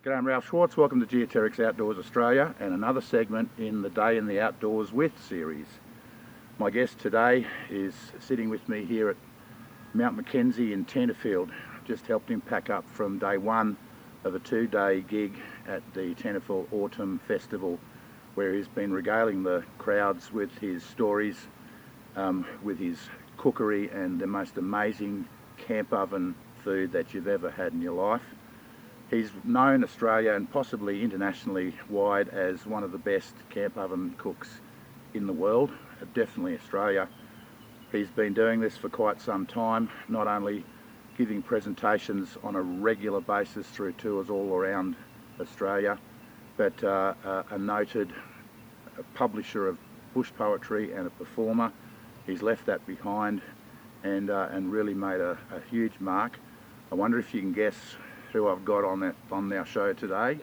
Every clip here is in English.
G'day, I'm Ralph Schwartz. Welcome to Geoterrics Outdoors Australia and another segment in the Day in the Outdoors With series. My guest today is sitting with me here at Mount Mackenzie in Tenterfield. Just helped him pack up from day one of a 2-day gig at the Tenterfield Autumn Festival, where he's been regaling the crowds with his stories, with his cookery and the most amazing camp oven food that you've ever had in your life. He's known Australia and possibly internationally wide as one of the best camp oven cooks in the world, definitely Australia. He's been doing this for quite some time, not only giving presentations on a regular basis through tours all around Australia, but a noted publisher of bush poetry and a performer. He's left that behind and really made a huge mark. I wonder if you can guess who I've got on our show today.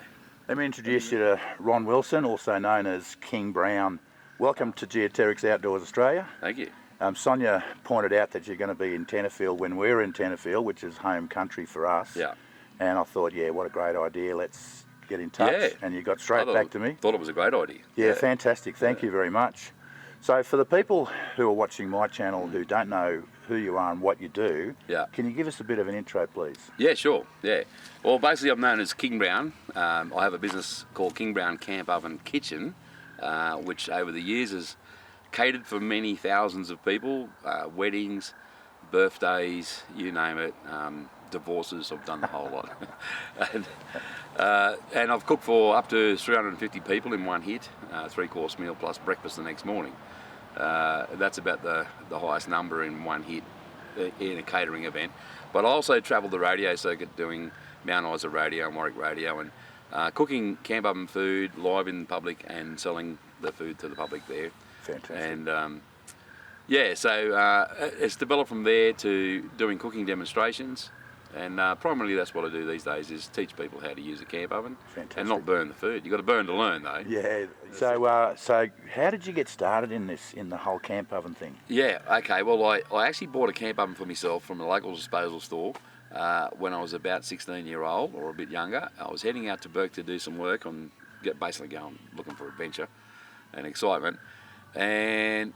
Let me introduce you to Ron Wilson, also known as King Brown. Welcome to Geoterrics Outdoors Australia. Thank you. Sonia pointed out that you're going to be in Tenterfield when we're in Tenterfield, which is home country for us. Yeah. And I thought, yeah, what a great idea. Let's get in touch. Yeah. And you got straight back to me. Thought it was a great idea. Yeah, fantastic. Thank you very much. So for the people who are watching my channel who don't know who you are and what you do, can you give us a bit of an intro, please? Yeah, sure. Yeah. Well, basically, I'm known as King Brown. I have a business called King Brown Camp Oven Kitchen, which over the years has catered for many thousands of people, weddings, birthdays, you name it, divorces. I've done the whole lot. And I've cooked for up to 350 people in one hit, 3-course meal plus breakfast the next morning. That's about the highest number in one hit in a catering event. But I also travelled the radio circuit doing Mount Isa radio and Warwick radio and cooking camp oven food live in public and selling the food to the public there. Fantastic. And so it's developed from there to doing cooking demonstrations. And primarily that's what I do these days, is teach people how to use a camp oven. Fantastic. And not burn the food. You've got to burn to learn, though. Yeah. So how did you get started in the whole camp oven thing? Yeah, okay. Well, I actually bought a camp oven for myself from a local disposal store when I was about 16-year-old or a bit younger. I was heading out to Burke to do some work on basically going looking for adventure and excitement. And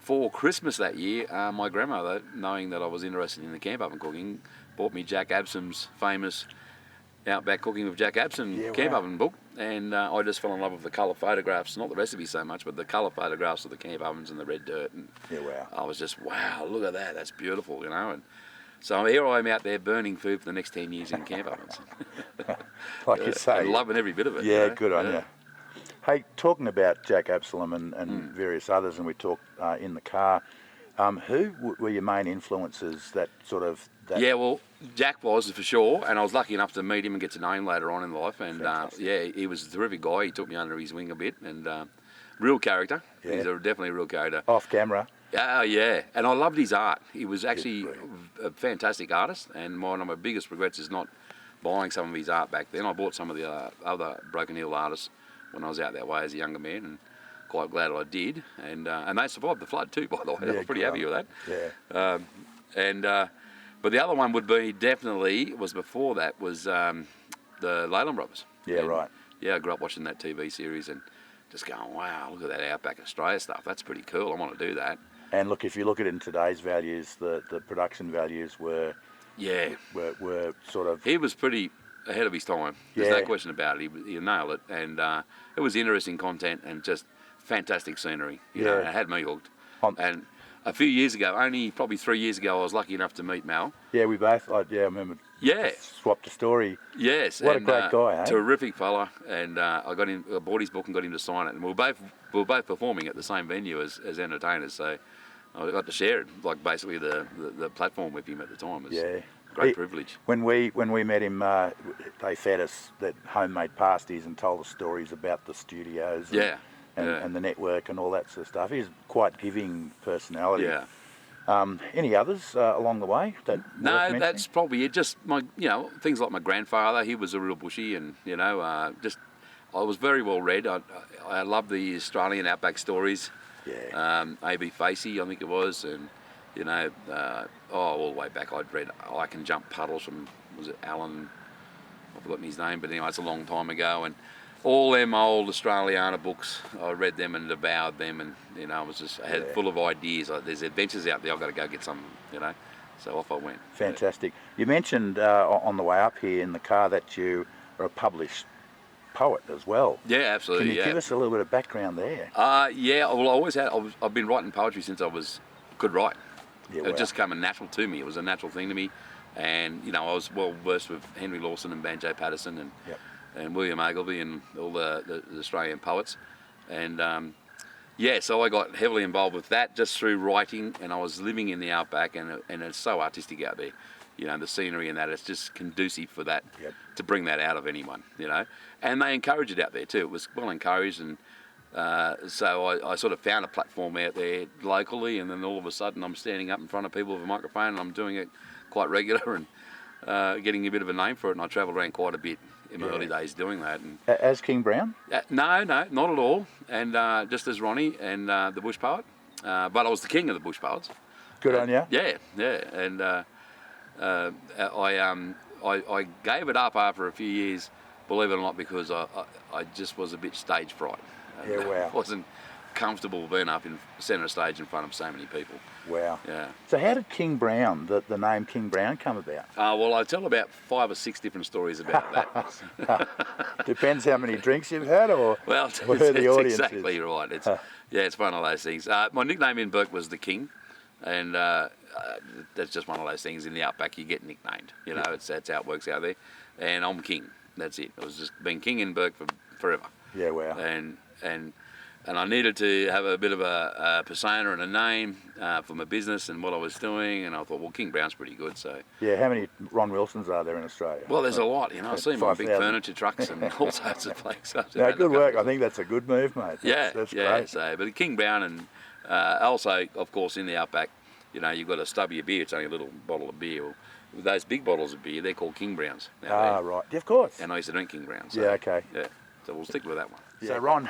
for Christmas that year, my grandmother, knowing that I was interested in the camp oven cooking, bought me Jack Absom's famous Outback Cooking with Jack Absom camp oven book, and I just fell in love with the colour photographs, not the recipe so much, but the colour photographs of the camp ovens and the red dirt. And I was just, wow, look at that, that's beautiful, you know. And so here I am out there burning food for the next 10 years in camp ovens. Like you say. And loving every bit of it. Yeah, you know? Good on you. Hey, talking about Jack Absalom and various others, and we talked in the car, who were your main influences that sort of... Yeah, well, Jack was for sure, and I was lucky enough to meet him and get to know him later on in life, and he was a terrific guy. He took me under his wing a bit, and real character. Yeah. He's definitely a real character. Off camera. Yeah, and I loved his art. He was actually a fantastic artist, and one of my biggest regrets is not buying some of his art back then. I bought some of the other Broken Hill artists when I was out that way as a younger man, and quite glad I did. And they survived the flood too, by the way. I was pretty happy with that. Yeah. But the other one would be was before that, was the Leyland Brothers. Yeah, and, right. Yeah, I grew up watching that TV series and just going, wow, look at that Outback Australia stuff. That's pretty cool. I want to do that. And look, if you look at it in today's values, the production values were sort of... He was pretty ahead of his time. There's no question about it. He nailed it. And it was interesting content and just fantastic scenery. You know, it had me hooked. And a few years ago, only probably 3 years ago, I was lucky enough to meet Mal. Yeah, we both, I remember. Yeah. Swapped a story. Yes. What a great guy, eh? Terrific fella. And I bought his book and got him to sign it. And we were both performing at the same venue as entertainers. So I got to share it, like basically the platform with him at the time. It was great privilege. When we met him, they fed us that homemade pasties and told us stories about the studios. And the network and all that sort of stuff. He's quite giving personality. Yeah. Any others along the way? No, that's probably it. Just things like my grandfather. He was a real bushy, and I was very well read. I love the Australian outback stories. Yeah. A.B. Facey, I think it was, and all the way back I'd read I Can Jump Puddles from, was it Alan I've forgotten his name, but anyway, it's a long time ago. And all them old Australiana books, I read them and devoured them, and I had full of ideas. Like, there's adventures out there. I've got to go get some, So off I went. Fantastic. You mentioned on the way up here in the car that you are a published poet as well. Yeah, absolutely. Can you give us a little bit of background there? Yeah. Well, I always had. I've been writing poetry since I could write. Yeah, It just came natural to me. It was a natural thing to me, and I was well versed with Henry Lawson and Banjo Patterson and William Ogilvy and all the Australian poets, and so I got heavily involved with that just through writing, and I was living in the outback, and it's so artistic out there, the scenery and that, it's just conducive for that, to bring that out of anyone, and they encourage it out there too. It was well encouraged, and so I sort of found a platform out there locally, and then all of a sudden I'm standing up in front of people with a microphone, and I'm doing it quite regular, and getting a bit of a name for it, and I travelled around quite a bit in my early days doing that. And as King Brown? No, not at all. And just as Ronnie and the Bush Poet. But I was the king of the Bush Poets. Good on you. Yeah. And I gave it up after a few years, believe it or not, because I just was a bit stage fright. Yeah, wow. I wasn't comfortable being up in centre stage in front of so many people. Wow. Yeah. So how did King Brown, the name King Brown, come about? Well, I tell about 5 or 6 different stories about that. Depends how many drinks you've had, or well, who the audience exactly is. Right. It's one of those things. My nickname in Burke was the King, and that's just one of those things. In the outback, you get nicknamed. That's how it works out there. And I'm King. That's it. I was just been King in Burke for forever. Yeah, wow. And I needed to have a bit of a persona and a name for my business and what I was doing, and I thought, well, King Brown's pretty good, so... Yeah, how many Ron Wilsons are there in Australia? Well, there's a lot, I see them on big 5,000. Furniture trucks and all sorts of places. No, good work. I think that's a good move, mate. That's great. So, but King Brown, and also, of course, in the outback, you've got a stubby of beer, it's only a little bottle of beer. Well, those big bottles of beer, they're called King Browns. Right. Yeah, of course. And I used to drink King Browns. So, yeah, okay. Yeah, so we'll stick with that one. So Ron,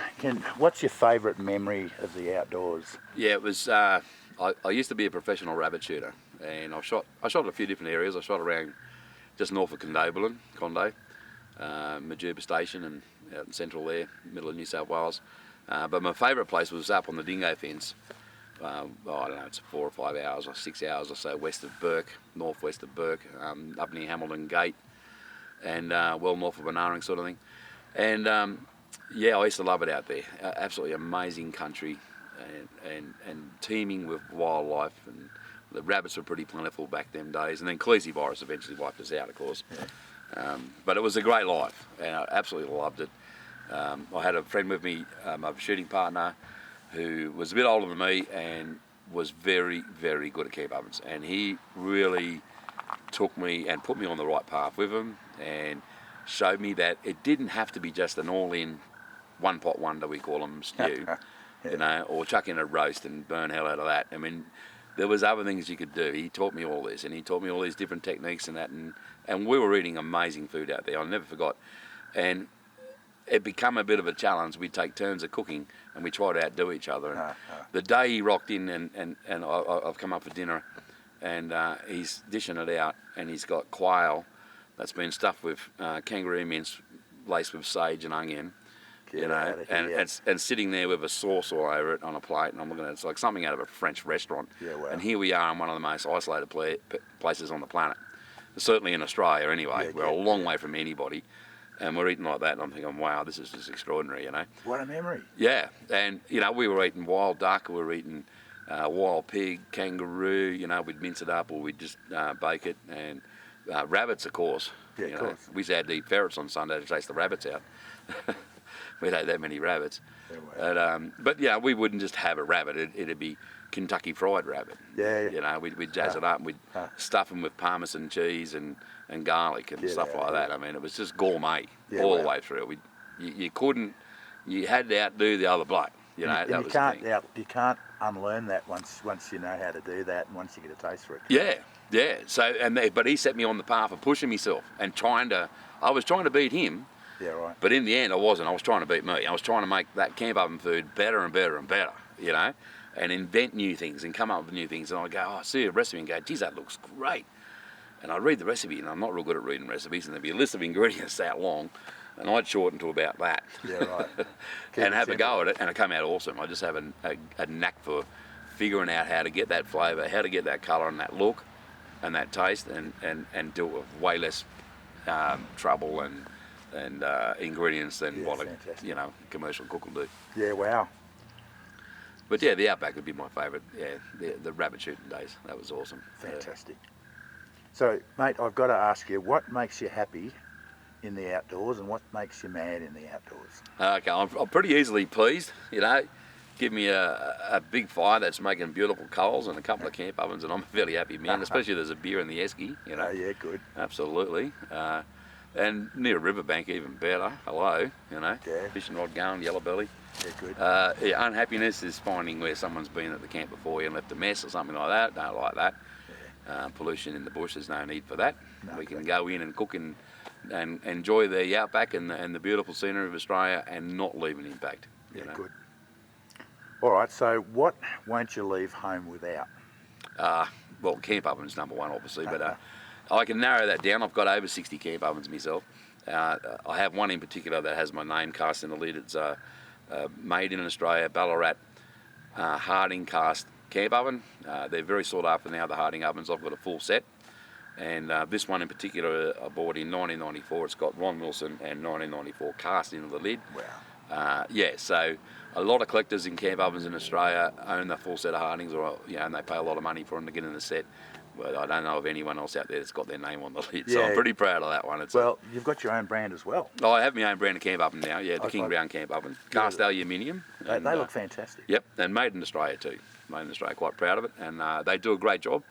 what's your favourite memory of the outdoors? Yeah, it was. I used to be a professional rabbit shooter, and I shot a few different areas. I shot around just north of Condo, Majuba Station, and out in central there, middle of New South Wales. But my favourite place was up on the Dingo Fence. I don't know, it's 4 or 5 hours or 6 hours or so west of Burke, northwest of Burke, up near Hamilton Gate, and well north of Benaring sort of thing. And I used to love it out there. Absolutely amazing country, and teeming with wildlife, and the rabbits were pretty plentiful back them days. And then Cleese virus eventually wiped us out, of course. Yeah. But it was a great life, and I absolutely loved it. I had a friend with me, my shooting partner, who was a bit older than me and was very, very good at camp ovens. And he really took me and put me on the right path with him, and showed me that it didn't have to be just an all-in one-pot wonder, we call them, stew, or chuck in a roast and burn hell out of that. I mean, there was other things you could do. He taught me all this, and he taught me all these different techniques and that, and we were eating amazing food out there. I'll never forgot. And it became a bit of a challenge. We'd take turns of cooking, and we tried to outdo each other. And the day he rocked in, and I've come up for dinner, and he's dishing it out, and he's got quail that's been stuffed with kangaroo mince laced with sage and onion, and sitting there with a sauce all over it on a plate, and I'm looking at it, it's like something out of a French restaurant. Yeah, wow. And here we are in one of the most isolated places on the planet, certainly in Australia anyway. We're a long way from anybody, and we're eating like that, and I'm thinking, wow, this is just extraordinary, What a memory. Yeah, and, we were eating wild duck, we were eating wild pig, kangaroo, we'd mince it up, or we'd just bake it, and rabbits, of course. Yeah, of course. We used to have to eat ferrets on Sunday to chase the rabbits out. We'd ate that many rabbits. Yeah, wow. But we wouldn't just have a rabbit. It'd be Kentucky fried rabbit. Yeah. We'd jazz it up, and we'd stuff them with Parmesan cheese and garlic and stuff like that. I mean, it was just gourmet all the way through. You had to outdo the other bloke. You can't unlearn that once you know how to do that, and once you get a taste for it. Yeah. So but he set me on the path of pushing myself and I was trying to beat him. Yeah, right. But in the end, I wasn't. I was trying to beat me. I was trying to make that camp oven food better and better and better, and invent new things and come up with new things. And I go, I see a recipe and go, geez, that looks great. And I'd read the recipe, and I'm not real good at reading recipes, and there'd be a list of ingredients that long, and I'd shorten to about that. Yeah, right. And have a go at it, and it came out awesome. I just have a knack for figuring out how to get that flavour, how to get that colour and that look and that taste, and do it with way less trouble and ingredients than what a commercial cook will do. Yeah, wow. But yeah, the Outback would be my favourite. Yeah, the rabbit shooting days. That was awesome. Fantastic. So, mate, I've got to ask you, what makes you happy in the outdoors and what makes you mad in the outdoors? Okay, I'm pretty easily pleased, Give me a big fire that's making beautiful coals and a couple of camp ovens, and I'm a fairly happy man, especially if there's a beer in the esky, Oh, yeah, good. Absolutely. And near a riverbank, even better. Hello, Yeah. fishing rod going, yellow belly. Yeah, good. Unhappiness is finding where someone's been at the camp before you and left a mess or something like that. Don't like that. Yeah. Pollution in the bush, there's no need for that. No, We can go in and cook and enjoy the outback and the beautiful scenery of Australia and not leave an impact. Yeah, good. All right, so what won't you leave home without? Well, camp ovens number one, obviously, but I can narrow that down. I've got over 60 camp ovens myself. I have one in particular that has my name cast in the lid. It's made in Australia, Ballarat Harding cast camp oven. They're very sought after now, the Harding ovens. I've got a full set. And this one in particular I bought in 1994. It's got Ron Wilson and 1994 cast into the lid. Wow. So a lot of collectors in camp ovens in Australia own the full set of Hardings, and they pay a lot of money for them to get in the set. But I don't know of anyone else out there that's got their name on the lid, so I'm pretty proud of that one. You've got your own brand as well. I have my own brand of camp oven now, the King Brown camp oven. Cast aluminium. They look fantastic. Yep, and made in Australia too. Made in Australia, quite proud of it, and they do a great job.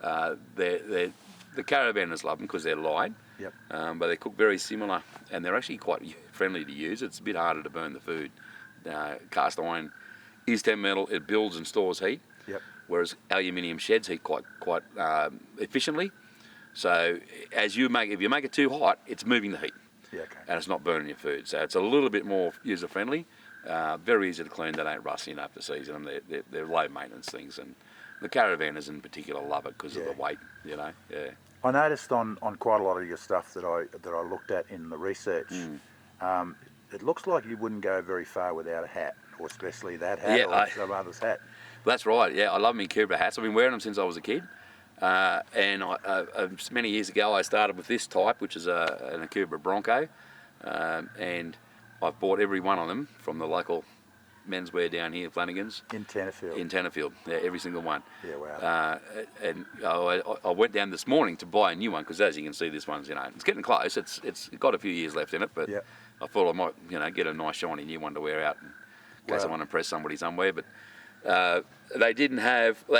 The caravanners love them because they're light, but they cook very similar, and they're actually quite friendly to use. It's a bit harder to burn the food. Cast iron is temperamental, it builds and stores heat, whereas aluminium sheds heat quite efficiently. So if you make it too hot, it's moving the heat, and it's not burning your food. So it's a little bit more user friendly, very easy to clean. They don't rust after season them. They're low maintenance things, and the caravanners in particular love it because of the weight. I noticed on quite a lot of your stuff that I looked at in the research. It looks like you wouldn't go very far without a hat, or especially that hat or some other's hat. That's right. Yeah, I love my Cobra hats. I've been wearing them since I was a kid. And many years ago, I started with this type, which is an Cobra Bronco, and I've bought every one of them from the local menswear down here, Flanagan's. In Tenterfield. In Tenterfield, every single one. Yeah, wow. And I went down this morning to buy a new one because, as you can see, this one's it's getting close. It's got a few years left in it, but I thought I might get a nice shiny new one to wear out in case I want to impress somebody somewhere. But they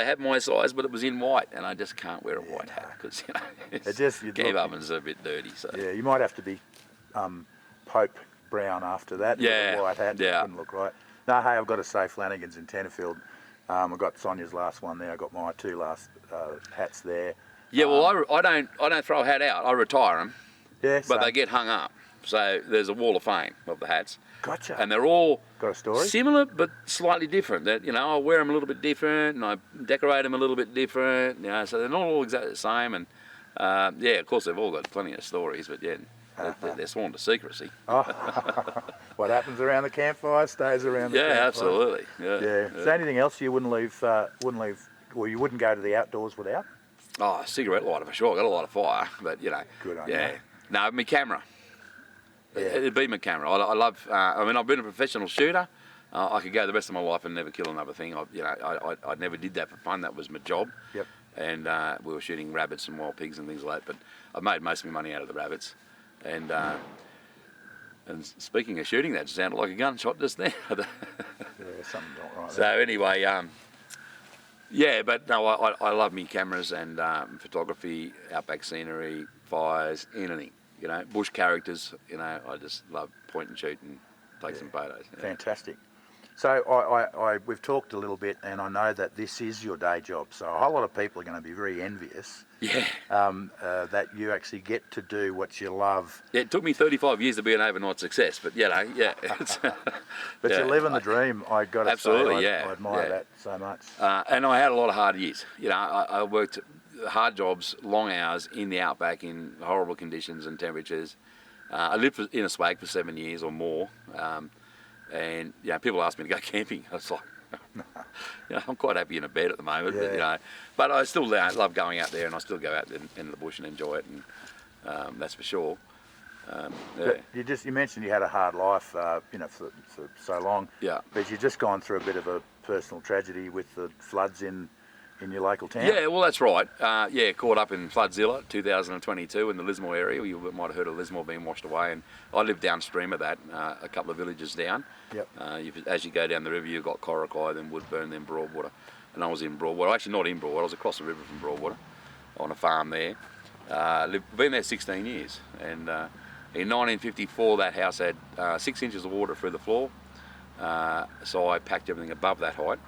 had my size, but it was in white, and I just can't wear a white hat because camp ovens are a bit dirty. So you might have to be Pope brown after that. With a white hat. It wouldn't look right. No, hey, I've got to say, Flanagan's in Tenterfield. I've got Sonia's last one there. I got my two last hats there. Yeah, well, I don't throw a hat out. I retire them. Yeah, but they get hung up. So there's a wall of fame of the hats. Gotcha. And they're all got a story? Similar but slightly different. That I wear them a little bit different, and I decorate them a little bit different. So they're not all exactly the same. And of course they've all got plenty of stories, but they're sworn to secrecy. What happens around the campfire stays around the campfire. Absolutely. Yeah. Is there anything else you wouldn't leave, or you wouldn't go to the outdoors without? Oh, a cigarette lighter for sure. I've got a lot of fire, but Good on you. No, my camera. It'd be my camera. I love. I've been a professional shooter. I could go the rest of my life and never kill another thing. I never did that for fun. That was my job. Yep. And we were shooting rabbits and wild pigs and things like that. But I've made most of my money out of the rabbits. And speaking of shooting, that sounded like a gunshot just there. Something not right. So anyway, but no, I love me cameras and photography, outback scenery, fires, anything. Bush characters. I just love point and shoot and take some photos. Fantastic. So we've talked a little bit, and I know that this is your day job. So a whole lot of people are going to be very envious. That you actually get to do what you love. Yeah, it took me 35 years to be an overnight success, but But you're living the dream. I got to say, I admire that so much. And I had a lot of hard years. I worked hard jobs, long hours in the outback in horrible conditions and temperatures. I lived in a swag for 7 years or more, and people ask me to go camping. I was like, I'm quite happy in a bed at the moment, but I still love going out there, and I still go out in the bush and enjoy it, and that's for sure. But you mentioned you had a hard life, for so long. Yeah. But you've just gone through a bit of a personal tragedy with the floods in your local town. Yeah, well, that's right. Caught up in Floodzilla 2022 in the Lismore area. You might have heard of Lismore being washed away, and I live downstream of that, a couple of villages down. Yep. As you go down the river, you've got Coracai, then Woodburn, then Broadwater. And I was in Broadwater. Actually, not in Broadwater. I was across the river from Broadwater on a farm there. Been there 16 years. And in 1954, that house had 6 inches of water through the floor. So I packed everything above that height,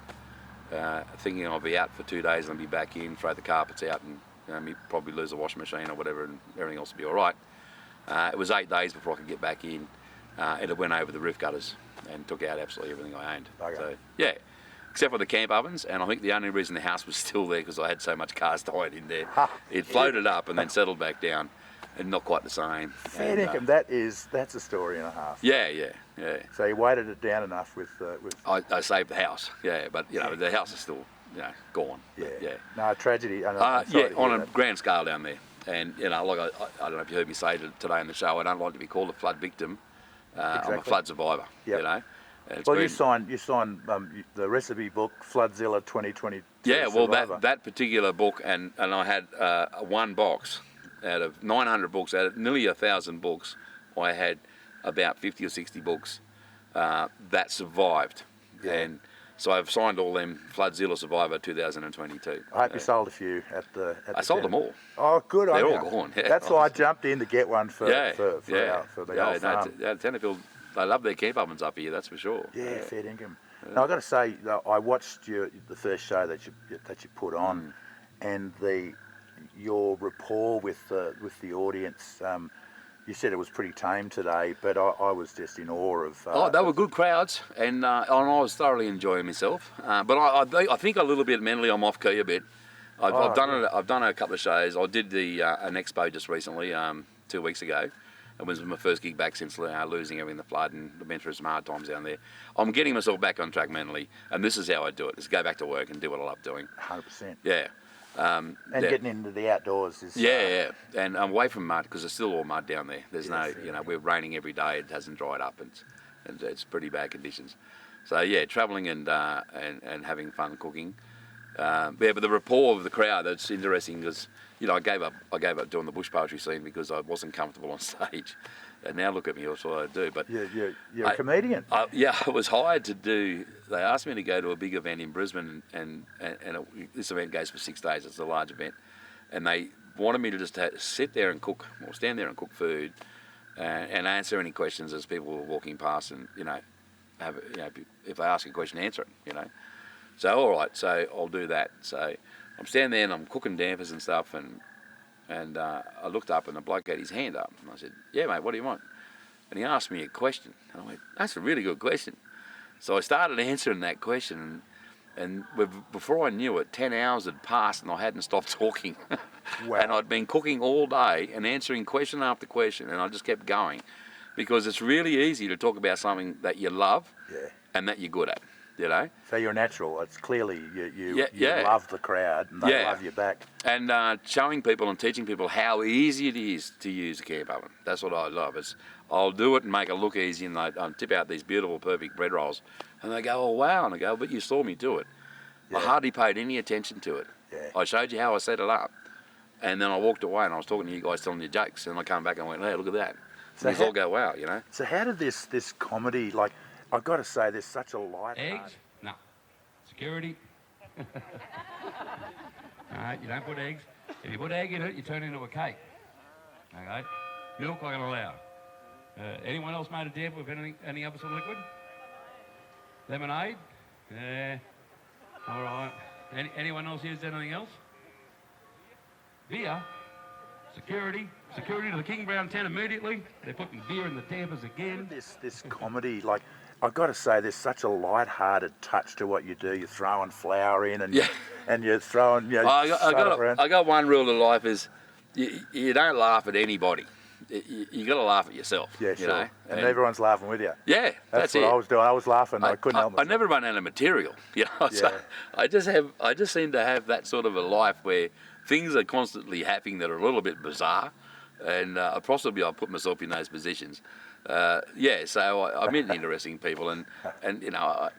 thinking I'll be out for 2 days and I'll be back in, throw the carpets out, and probably lose the washing machine or whatever, and everything else will be all right. It was 8 days before I could get back in, and it went over the roof gutters and took out absolutely everything I owned. Okay. So yeah, except for the camp ovens, and I think the only reason the house was still there because I had so much cast iron in there. It floated up and then settled back down, and not quite the same. Fair dinkum, that's a story and a half. Yeah. So you weighted it down enough with. I saved the house, but the house is still gone. Yeah. No, tragedy. On a grand scale down there, and I don't know if you heard me say today in the show, I don't like to be called a flood victim. Exactly. I'm a flood survivor. Yep. You signed the recipe book, Floodzilla 2022. Yeah, well, Survivor. that particular book, and I had one box out of 900 books, out of nearly 1,000 books, I had about 50 or 60 books that survived. Yeah. And so I've signed all them Floodzilla Survivor 2022. I hope you sold a few at the I sold them all. Oh, good. They're all gone. Yeah. That's why I jumped in to get one for the old farm. Tenterfield, they love their camp ovens up here, that's for sure. Yeah, fair dinkum. Now I've got to say, I watched the first show that you put on, and your rapport with the audience. You said it was pretty tame today, but I was just in awe of. They were good crowds, and I was thoroughly enjoying myself. But I think a little bit mentally, I'm off key a bit. I've done a couple of shows. I did an expo just recently, 2 weeks ago. It was my first gig back since losing everything in the flood, and I've been through some hard times down there. I'm getting myself back on track mentally, and this is how I do it: is go back to work and do what I love doing. 100%. Yeah. Getting into the outdoors is... And I'm away from mud, because it's still all mud down there. There's we're raining every day, it hasn't dried up, and it's pretty bad conditions. So travelling and having fun cooking. But the rapport of the crowd, that's interesting, because I gave up doing the bush poetry scene because I wasn't comfortable on stage. And now look at me, that's what I do. But you're a comedian. I was hired to do. They asked me to go to a big event in Brisbane, and this event goes for 6 days. It's a large event, and they wanted me to just sit there and cook, or stand there and cook food, and answer any questions as people were walking past, and if they ask a question, answer it. So all right, so I'll do that. So I'm standing there and I'm cooking dampers and stuff, and I looked up and the bloke had his hand up, and I said, "Yeah, mate, what do you want?" And he asked me a question, and I went, "That's a really good question." So I started answering that question, and before I knew it, 10 hours had passed and I hadn't stopped talking. Wow. And I'd been cooking all day and answering question after question, and I just kept going, because it's really easy to talk about something that you love and that you're good at. So you're natural. It's clearly you love the crowd and they love you back. And showing people and teaching people how easy it is to use a camp oven. That's what I love. I'll do it and make it look easy, and I'll tip out these beautiful, perfect bread rolls, and they go, "Oh wow!" And I go, "But you saw me do it." I hardly paid any attention to it. Yeah. I showed you how I set it up, and then I walked away and I was talking to you guys, telling you jokes, and I come back and went, "Hey, look at that." So you all go, "Wow," So how did this comedy, like, I've got to say, there's such a light. Eggs? No. Security? No, you don't put eggs. If you put egg in it, you turn it into a cake. Okay? Milk I can allow. Anyone else made a damper with any other sort of liquid? Lemonade? Yeah. All right. Anyone else used anything else? Beer? Security to the King Brown tent immediately. They're putting beer in the tampers again. This comedy, like, I've got to say, there's such a light-hearted touch to what you do. You're throwing flour in and and you're throwing, you know, I got one rule to life is you don't laugh at anybody. You got to laugh at yourself. Yeah, sure. You know? And everyone's laughing with you. Yeah, that's what it. I was doing. I was laughing. I couldn't help I myself. never run out of material. You know, so I just seem to have that sort of a life where things are constantly happening that are a little bit bizarre, and possibly I put myself in those positions. So I meet interesting people, and you know,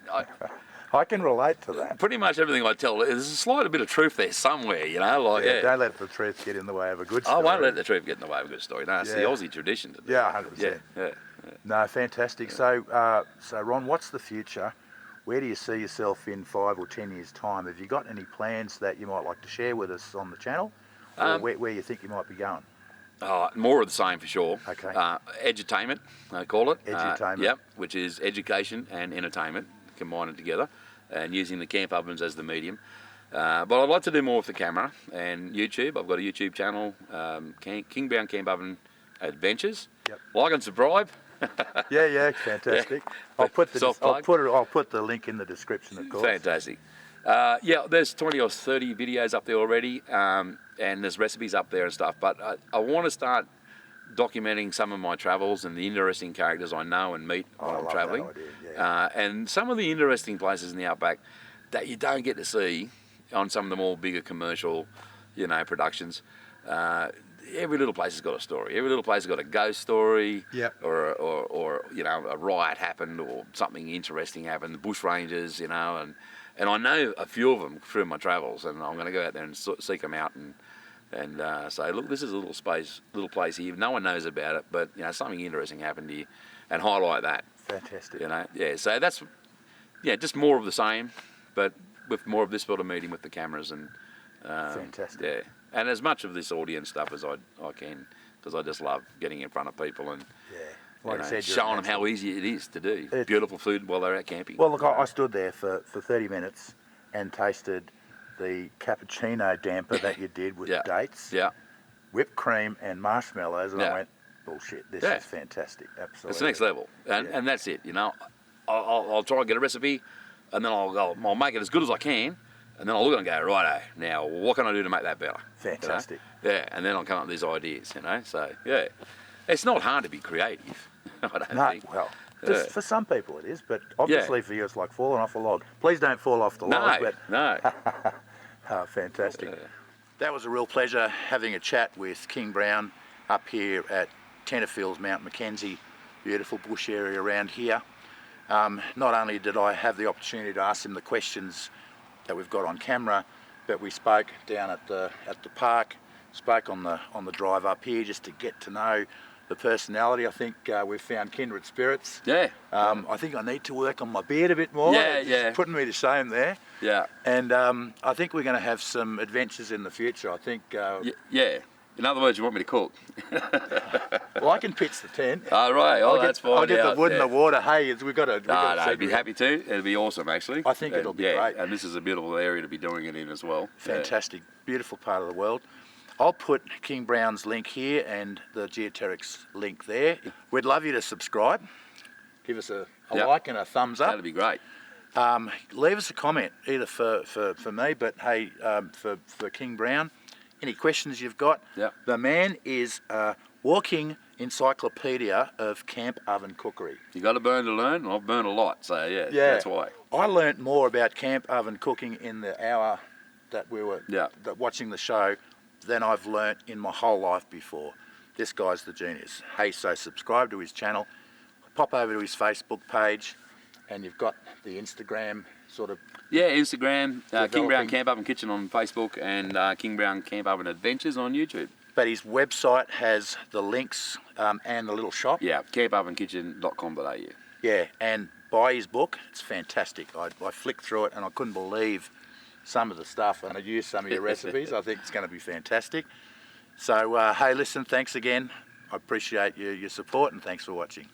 I can relate to that. pretty much everything I tell, there's a slight bit of truth there somewhere, you know. Like, Don't let the truth get in the way of a good story. I won't let the truth get in the way of a good story. No, it's the Aussie tradition to do. Yeah, 100%. Yeah. No, fantastic. So Ron, what's the future? Where do you see yourself in 5 or 10 years' time? Have you got any plans that you might like to share with us on the channel, or where you think you might be going? More of the same for sure. Okay. Edutainment, I call it. Edutainment. Yep, which is education and entertainment, combined together, and using the camp ovens as the medium. But I'd like to do more with the camera and YouTube. I've got a YouTube channel, King Brown Camp Oven Adventures. Yep. Like and subscribe. Yeah, fantastic. I'll put the link in the description, of course. Fantastic. There's 20 or 30 videos up there already, and there's recipes up there and stuff. But I want to start documenting some of my travels and the interesting characters I know and meet when I'm traveling. And some of the interesting places in the outback that you don't get to see on some of the more bigger commercial, productions. Every little place has got a story. Every little place has got a ghost story, or a riot happened, or something interesting happened. The bushrangers, and I know a few of them through my travels, and I'm going to go out there and seek them out and say, look, this is a little place here. No one knows about it, but something interesting happened here, and highlight that. Fantastic. So that's just more of the same, but with more of this sort of meeting with the cameras and fantastic. Yeah. And as much of this audience stuff as I can, because I just love getting in front of people and like I said, showing them how easy it is to do. Beautiful food while they're out camping. Well, look, I stood there for 30 minutes and tasted the cappuccino damper that you did with dates, whipped cream and marshmallows, and I went, bullshit, this is fantastic, absolutely. It's the next level, and that's it, I'll try and get a recipe, and then I'll make it as good as I can, and then I'll look at it and go, righto, now what can I do to make that better? Fantastic. And then I'll come up with these ideas, so it's not hard to be creative, I don't think. Well, for some people it is, but obviously for you it's like falling off a log. Please don't fall off the log. No. Oh, fantastic. That was a real pleasure having a chat with King Brown up here at Tenterfield's Mount Mackenzie, beautiful bush area around here. Not only did I have the opportunity to ask him the questions that we've got on camera, but we spoke down at the park, spoke on the drive up here just to get to know the personality. I think we've found kindred spirits. I think I need to work on my beard a bit more. It's putting me to shame there. And I think we're going to have some adventures in the future. I think. In other words, you want me to cook? Well, I can pitch the tent. Right. That's fine. I'll get the wood and the water. Hey, we've got to. I'd be happy to. It'll be awesome, actually. I think it'll be great. And this is a beautiful area to be doing it in as well. Fantastic, beautiful part of the world. I'll put King Brown's link here and the Geoterrics link there. We'd love you to subscribe. Give us a like and a thumbs up. That'd be great. Leave us a comment, either for me, but hey, for King Brown. Any questions you've got? The man is a walking encyclopedia of camp oven cookery. You got to burn to learn, and I've burned a lot, so that's why. I learnt more about camp oven cooking in the hour that we were watching the show than I've learnt in my whole life before. This guy's the genius. Hey, so subscribe to his channel, pop over to his Facebook page, and you've got the Instagram sort of... Instagram, King Brown Camp Oven Kitchen on Facebook, and King Brown Camp Oven Adventures on YouTube. But his website has the links and the little shop. campovenkitchen.com.au. Yeah, and buy his book. It's fantastic. I flicked through it and I couldn't believe some of the stuff, and I used some of your recipes. I think it's going to be fantastic. So, hey, listen, thanks again. I appreciate your support, and thanks for watching.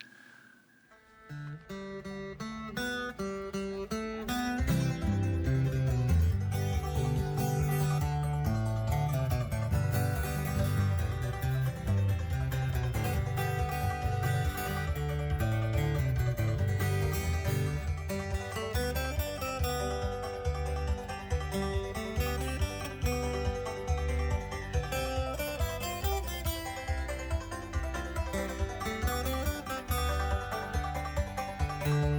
Bye.